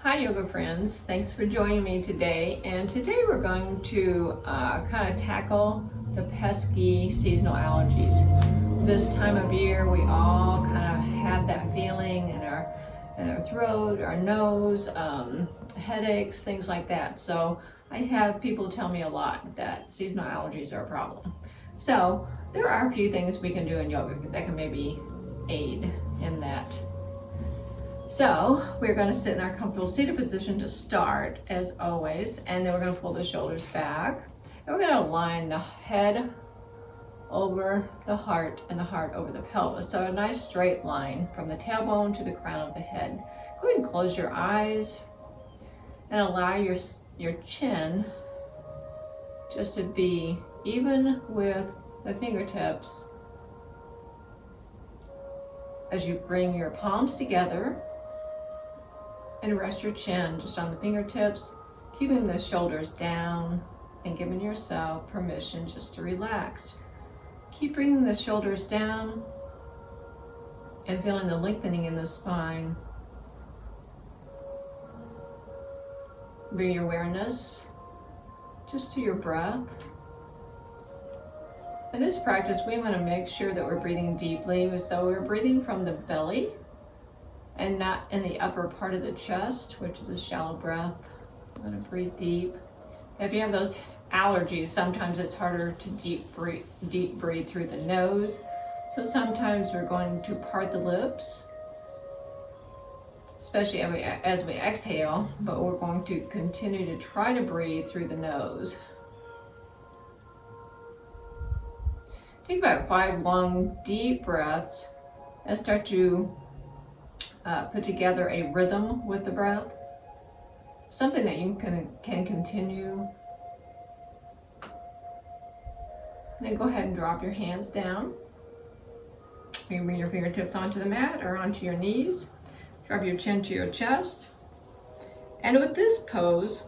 Hi yoga friends, thanks for joining me today. And today we're going to kind of tackle the pesky seasonal allergies. This time of year we all kind of have that feeling in our throat, our nose, headaches, things like that. So I have people tell me a lot that seasonal allergies are a problem. So there are a few things we can do in yoga that can maybe aid in that. So we're going to sit in our comfortable seated position to start, as always, and then we're going to pull the shoulders back. And we're going to align the head over the heart and the heart over the pelvis. So a nice straight line from the tailbone to the crown of the head. Go ahead and close your eyes and allow your chin just to be even with the fingertips as you bring your palms together. And rest your chin just on the fingertips, keeping the shoulders down and giving yourself permission just to relax. Keep bringing the shoulders down and feeling the lengthening in the spine. Bring your awareness just to your breath. In this practice, we want to make sure that we're breathing deeply. So we're breathing from the belly and not in the upper part of the chest, which is a shallow breath. I'm going to breathe deep. If you have those allergies, sometimes it's harder to deep breathe through the nose. So sometimes we're going to part the lips, especially as we exhale, but we're going to continue to try to breathe through the nose. Take about 5 long, deep breaths and start to put together a rhythm with the breath, something that you can continue. And then go ahead and drop your hands down. You can bring your fingertips onto the mat or onto your knees. Drop your chin to your chest. And with this pose,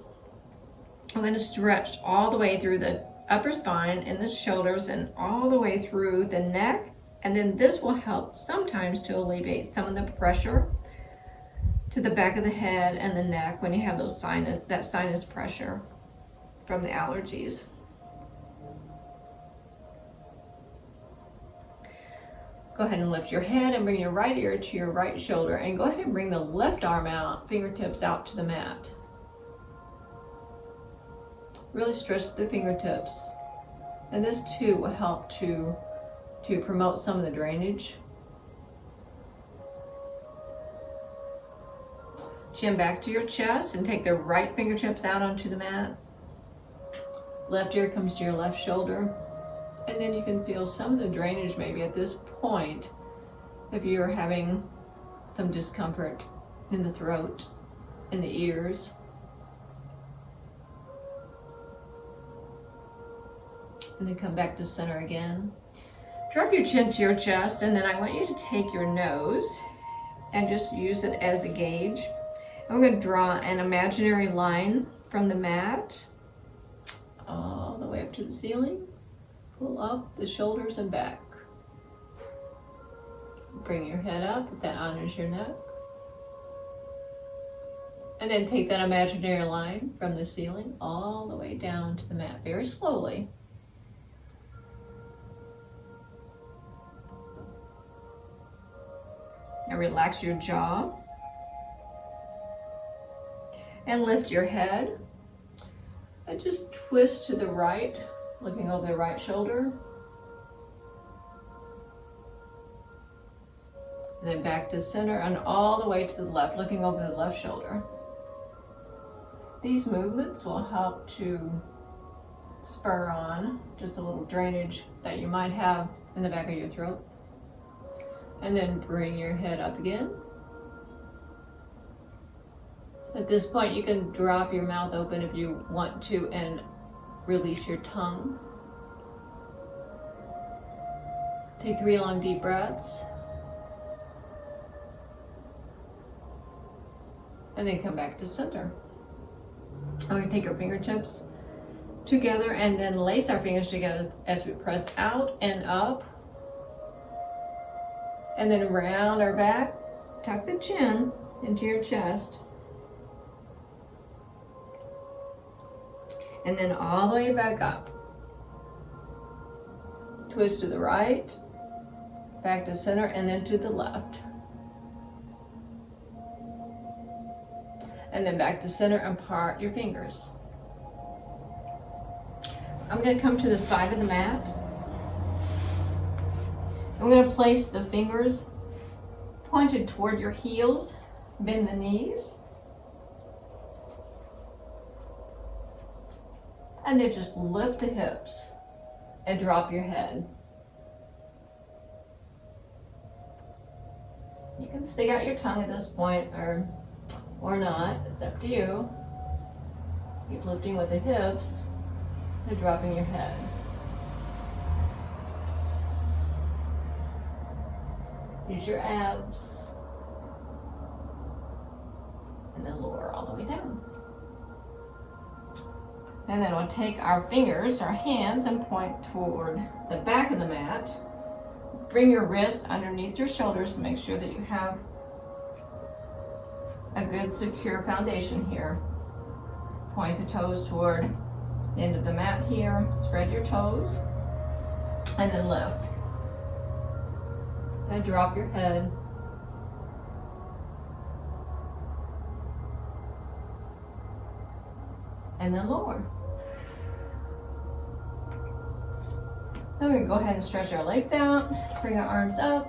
I'm going to stretch all the way through the upper spine and the shoulders and all the way through the neck. And then this will help sometimes to alleviate some of the pressure to the back of the head and the neck when you have those sinus pressure from the allergies. Go ahead and lift your head and bring your right ear to your right shoulder, and go ahead and bring the left arm out, fingertips out to the mat. Really stretch the fingertips, and this too will help to promote some of the drainage. Chin back to your chest and take the right fingertips out onto the mat. Left ear comes to your left shoulder. And then you can feel some of the drainage maybe at this point if you're having some discomfort in the throat, in the ears. And then come back to center again. Drop your chin to your chest, and then I want you to take your nose and just use it as a gauge. I'm going to draw an imaginary line from the mat all the way up to the ceiling. Pull up the shoulders and back. Bring your head up if that honors your neck. And then take that imaginary line from the ceiling all the way down to the mat very slowly. Now relax your jaw and lift your head and just twist to the right, looking over the right shoulder. And then back to center and all the way to the left, looking over the left shoulder. These movements will help to spur on just a little drainage that you might have in the back of your throat. And then bring your head up again. At this point, you can drop your mouth open if you want to and release your tongue. Take 3 long deep breaths. And then come back to center. I'm going to take our fingertips together and then lace our fingers together as we press out and up. And then round our back, tuck the chin into your chest. And then all the way back up. Twist to the right, back to center, and then to the left. And then back to center and part your fingers. I'm going to come to the side of the mat. I'm going to place the fingers pointed toward your heels, bend the knees, and then just lift the hips and drop your head. You can stick out your tongue at this point or not, it's up to you. Keep lifting with the hips and dropping your head. Use your abs. And then lower all the way down. And then we'll take our fingers, our hands, and point toward the back of the mat. Bring your wrists underneath your shoulders to make sure that you have a good secure foundation here. Point the toes toward the end of the mat here. Spread your toes. And then lift. And drop your head. And then lower. Then we're going to go ahead and stretch our legs out, bring our arms up,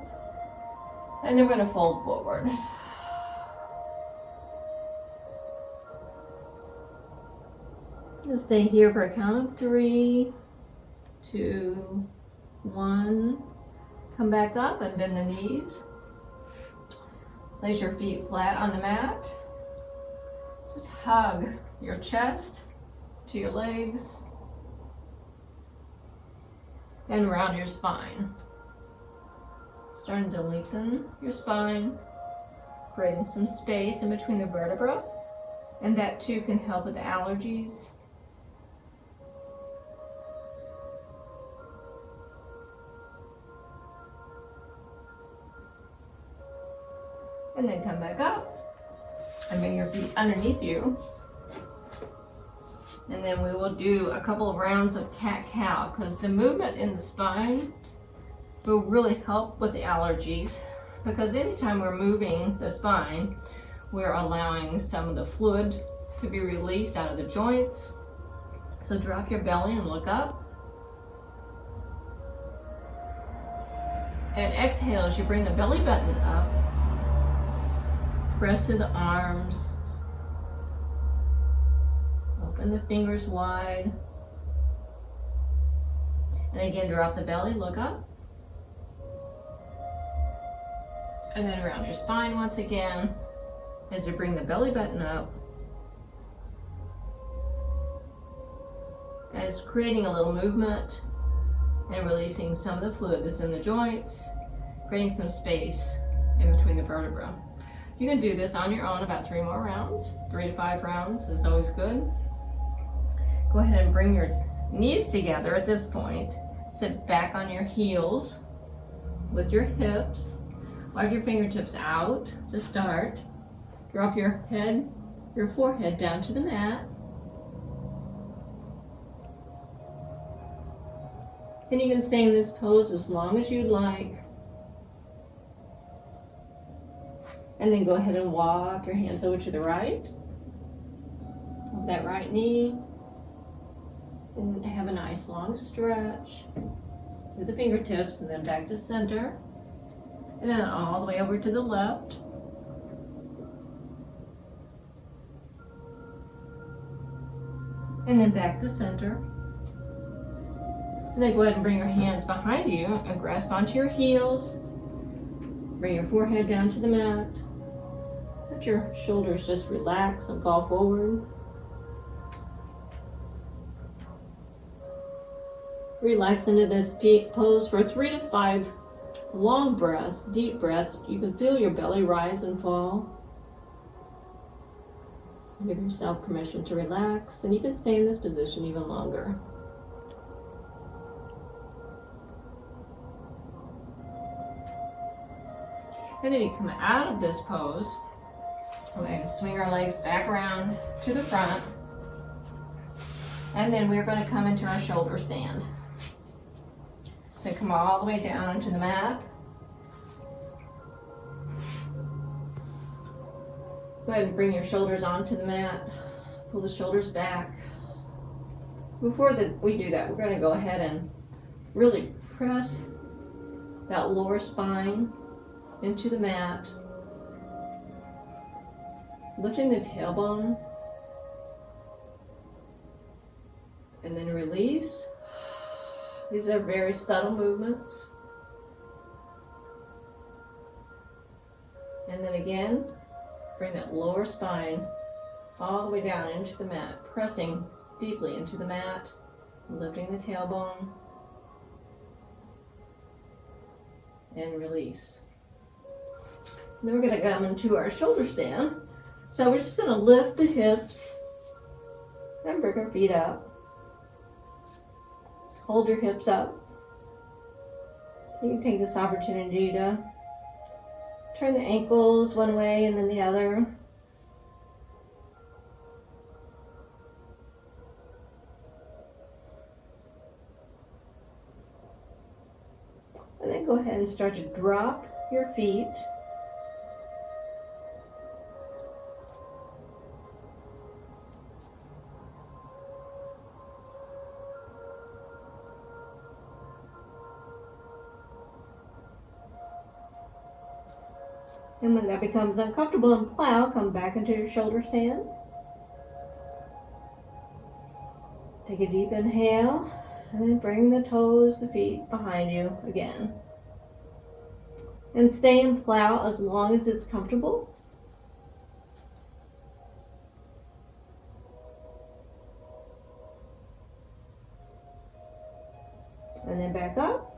and then we're going to fold forward. We'll stay here for a count of 3, 2, 1. Come back up and bend the knees. Place your feet flat on the mat. Just hug your chest to your legs and round your spine. Starting to lengthen your spine, creating some space in between the vertebrae, and that too can help with allergies. And then come back up and bring your feet underneath you. And then we will do a couple of rounds of cat-cow because the movement in the spine will really help with the allergies, because anytime we're moving the spine, we're allowing some of the fluid to be released out of the joints. So drop your belly and look up. And exhale as you bring the belly button up. Press to the arms. Open the fingers wide. And again, drop the belly, look up. And then around your spine once again as you bring the belly button up. And it's creating a little movement and releasing some of the fluid that's in the joints, creating some space in between the vertebrae. You can do this on your own about 3 more rounds. 3 to 5 rounds is always good. Go ahead and bring your knees together at this point. Sit back on your heels with your hips. Walk your fingertips out to start. Drop your head, your forehead down to the mat. And you can stay in this pose as long as you'd like. And then go ahead and walk your hands over to the right. Hold that right knee. And have a nice long stretch with the fingertips, and then back to center. And then all the way over to the left. And then back to center. And then go ahead and bring your hands behind you and grasp onto your heels. Bring your forehead down to the mat. Let your shoulders just relax and fall forward. Relax into this pose for 3 to 5 long breaths, deep breaths. You can feel your belly rise and fall. Give yourself permission to relax, and you can stay in this position even longer. And then you come out of this pose. We're going to swing our legs back around to the front. And then we're going to come into our shoulder stand. So come all the way down into the mat. Go ahead and bring your shoulders onto the mat. Pull the shoulders back. Before we do that, we're going to go ahead and really press that lower spine into the mat. Lifting the tailbone. And then release. These are very subtle movements. And then again, bring that lower spine all the way down into the mat, pressing deeply into the mat, lifting the tailbone, and release. And then we're going to come into our shoulder stand. So we're just going to lift the hips and bring our feet up. Just hold your hips up. You can take this opportunity to turn the ankles one way and then the other. And then go ahead and start to drop your feet. And when that becomes uncomfortable and plow, come back into your shoulder stand. Take a deep inhale, and then bring the toes, the feet behind you again. And stay in plow as long as it's comfortable. And then back up.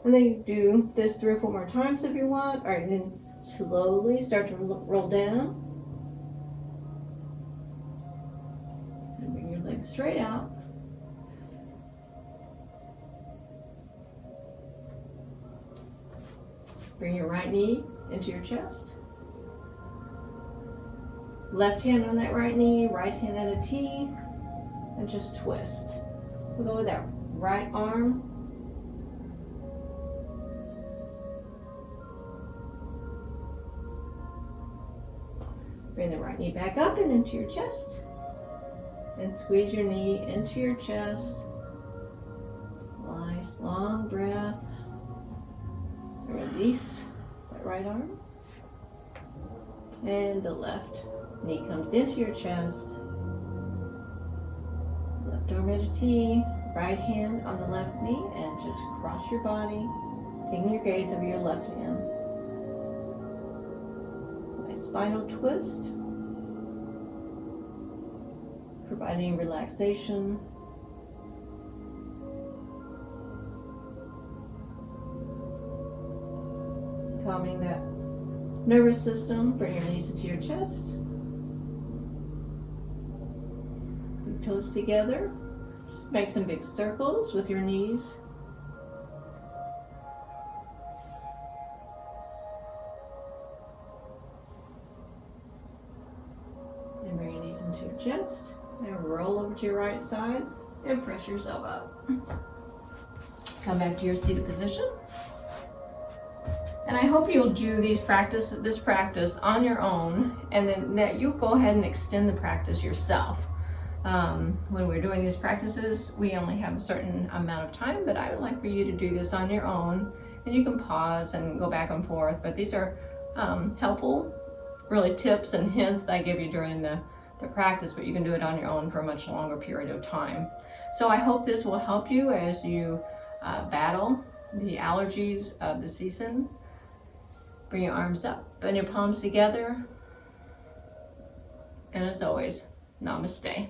And then you do this 3 or 4 more times if you want. All right, and then slowly start to roll down. And bring your legs straight out. Bring your right knee into your chest. Left hand on that right knee, right hand at a T, and just twist. We'll go with that right arm. Bring the right knee back up and into your chest. And squeeze your knee into your chest. Nice long breath. Release that right arm. And the left knee comes into your chest. Left arm at a T. Right hand on the left knee. And just cross your body. Taking your gaze over your left hand. Spinal twist, providing relaxation. Calming that nervous system. Bring your knees into your chest. Big toes together. Just make some big circles with your knees. Chest, and roll over to your right side and press yourself up. Come back to your seated position. And I hope you'll do this practice on your own, and then that you go ahead and extend the practice yourself. When we're doing these practices, we only have a certain amount of time, but I would like for you to do this on your own, and you can pause and go back and forth. But these are helpful, really, tips and hints that I give you during the practice, but you can do it on your own for a much longer period of time. So I hope this will help you as you battle the allergies of the season. Bring your arms up, bend your palms together, and as always, namaste.